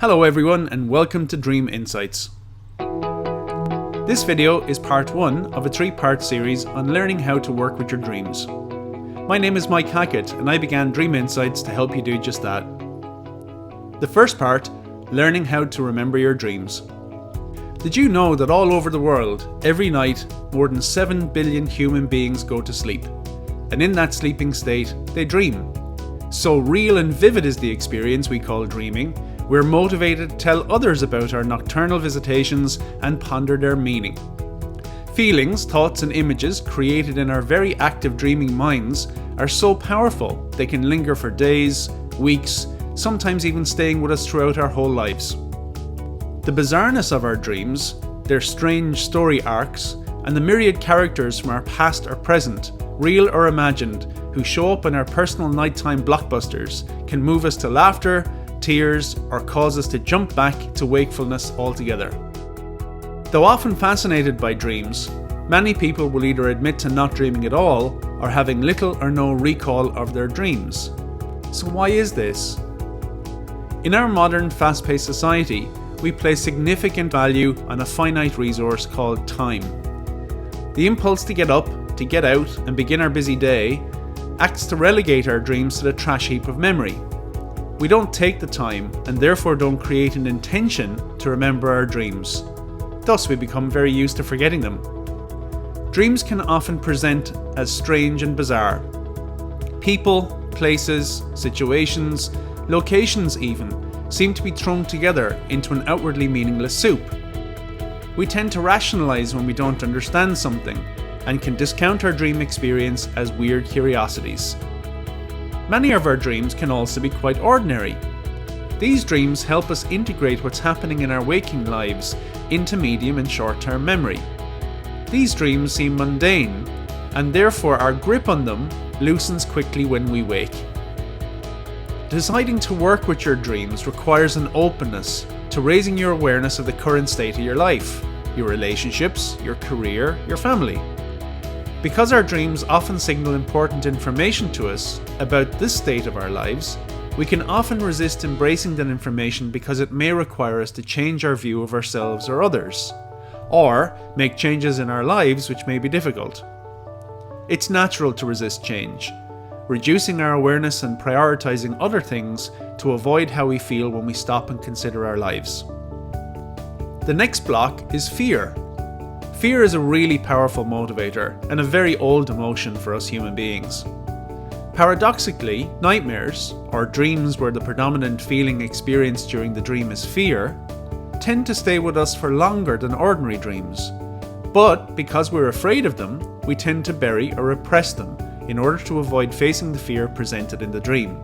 Hello everyone and welcome to Dream Insights. This video is part 1 of a 3-part series on learning how to work with your dreams. My name is Mike Hackett and I began Dream Insights to help you do just that. The first part, learning how to remember your dreams. Did you know that all over the world, every night, more than 7 billion human beings go to sleep? And in that sleeping state, they dream. So real and vivid is the experience we call dreaming. We're motivated to tell others about our nocturnal visitations and ponder their meaning. Feelings, thoughts and images created in our very active dreaming minds are so powerful they can linger for days, weeks, sometimes even staying with us throughout our whole lives. The bizarreness of our dreams, their strange story arcs, and the myriad characters from our past or present, real or imagined, who show up in our personal nighttime blockbusters can move us to laughter, tears, or cause us to jump back to wakefulness altogether. Though often fascinated by dreams, many people will either admit to not dreaming at all or having little or no recall of their dreams. So why is this? In our modern fast-paced society, we place significant value on a finite resource called time. The impulse to get up, to get out and begin our busy day acts to relegate our dreams to the trash heap of memory. We don't take the time and therefore don't create an intention to remember our dreams. Thus we become very used to forgetting them. Dreams can often present as strange and bizarre. People, places, situations, locations even, seem to be thrown together into an outwardly meaningless soup. We tend to rationalize when we don't understand something and can discount our dream experience as weird curiosities. Many of our dreams can also be quite ordinary. These dreams help us integrate what's happening in our waking lives into medium and short-term memory. These dreams seem mundane, and therefore our grip on them loosens quickly when we wake. Deciding to work with your dreams requires an openness to raising your awareness of the current state of your life, your relationships, your career, your family. Because our dreams often signal important information to us about this state of our lives, we can often resist embracing that information because it may require us to change our view of ourselves or others, or make changes in our lives which may be difficult. It's natural to resist change, reducing our awareness and prioritizing other things to avoid how we feel when we stop and consider our lives. The next block is fear. Fear is a really powerful motivator and a very old emotion for us human beings. Paradoxically, nightmares, or dreams where the predominant feeling experienced during the dream is fear, tend to stay with us for longer than ordinary dreams. But because we're afraid of them, we tend to bury or repress them in order to avoid facing the fear presented in the dream.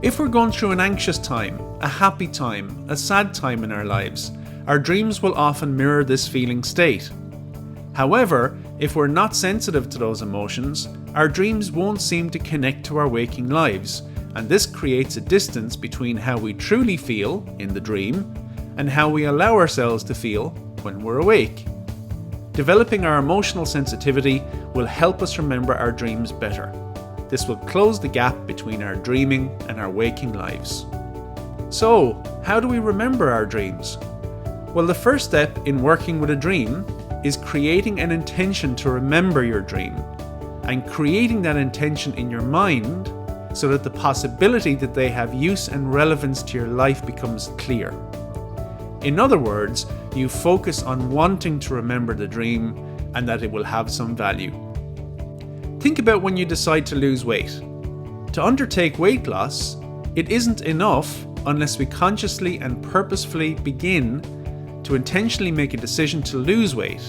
If we're going through an anxious time, a happy time, a sad time in our lives, our dreams will often mirror this feeling state. However, if we're not sensitive to those emotions, our dreams won't seem to connect to our waking lives, and this creates a distance between how we truly feel in the dream and how we allow ourselves to feel when we're awake. Developing our emotional sensitivity will help us remember our dreams better. This will close the gap between our dreaming and our waking lives. So, how do we remember our dreams? Well, the first step in working with a dream is creating an intention to remember your dream and creating that intention in your mind so that the possibility that they have use and relevance to your life becomes clear. In other words, you focus on wanting to remember the dream and that it will have some value. Think about when you decide to lose weight. To undertake weight loss, it isn't enough unless we consciously and purposefully begin to intentionally make a decision to lose weight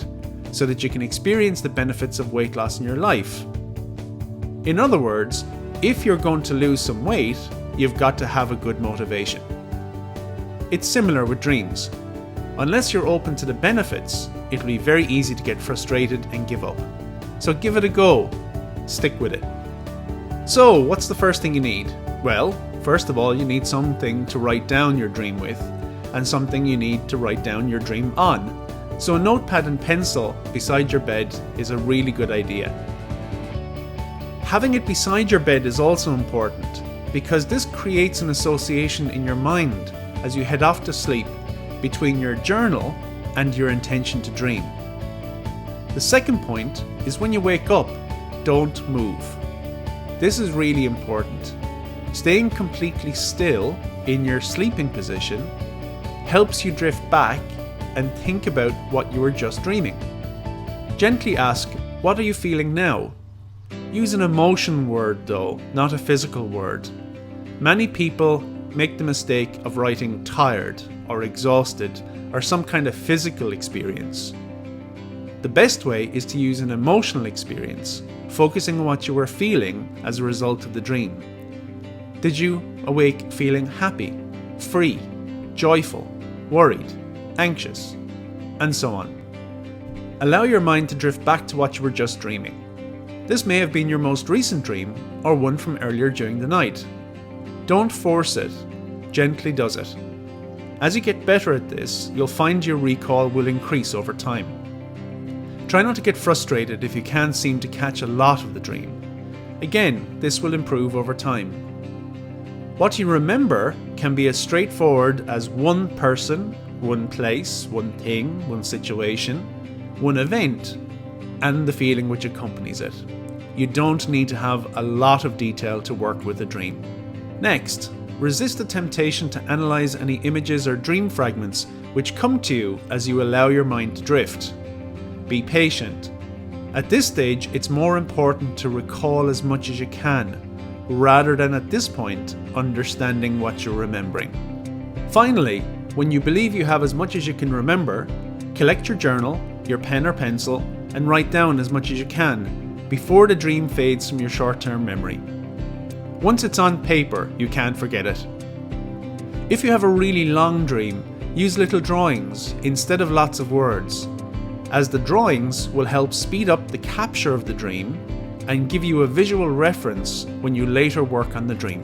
so that you can experience the benefits of weight loss in your life. In other words, if you're going to lose some weight, you've got to have a good motivation. It's similar with dreams. Unless you're open to the benefits, it'll be very easy to get frustrated and give up. So give it a go. Stick with it. So, what's the first thing you need? Well, first of all, you need something to write down your dream with, and something you need to write down your dream on. So a notepad and pencil beside your bed is a really good idea. Having it beside your bed is also important because this creates an association in your mind as you head off to sleep between your journal and your intention to dream. The second point is when you wake up, don't move. This is really important. Staying completely still in your sleeping position helps you drift back and think about what you were just dreaming. Gently ask, what are you feeling now? Use an emotion word though, not a physical word. Many people make the mistake of writing tired or exhausted or some kind of physical experience. The best way is to use an emotional experience, focusing on what you were feeling as a result of the dream. Did you awake feeling happy, free, joyful, worried, anxious, and so on? Allow your mind to drift back to what you were just dreaming. This may have been your most recent dream or one from earlier during the night. Don't force it, gently does it. As you get better at this, you'll find your recall will increase over time. Try not to get frustrated if you can't seem to catch a lot of the dream. Again, this will improve over time. What you remember can be as straightforward as one person, one place, one thing, one situation, one event, and the feeling which accompanies it. You don't need to have a lot of detail to work with a dream. Next, resist the temptation to analyze any images or dream fragments which come to you as you allow your mind to drift. Be patient. At this stage, it's more important to recall as much as you can, rather than at this point understanding what you're remembering. Finally, when you believe you have as much as you can remember, collect your journal, your pen or pencil, and write down as much as you can before the dream fades from your short-term memory. Once it's on paper, you can't forget it. If you have a really long dream, use little drawings instead of lots of words, as the drawings will help speed up the capture of the dream and give you a visual reference when you later work on the dream.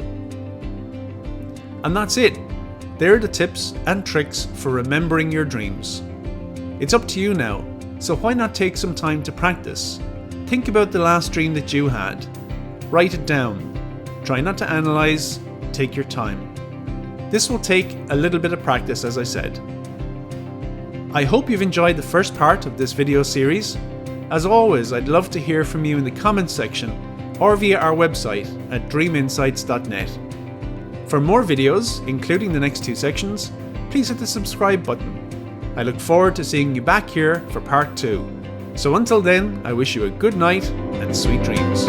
And that's it. There are the tips and tricks for remembering your dreams. It's up to you now, so why not take some time to practice? Think about the last dream that you had. Write it down. Try not to analyze, take your time. This will take a little bit of practice, as I said. I hope you've enjoyed the first part of this video series. As always, I'd love to hear from you in the comments section or via our website at dreaminsights.net. For more videos, including the next two sections, please hit the subscribe button. I look forward to seeing you back here for part 2. So until then, I wish you a good night and sweet dreams.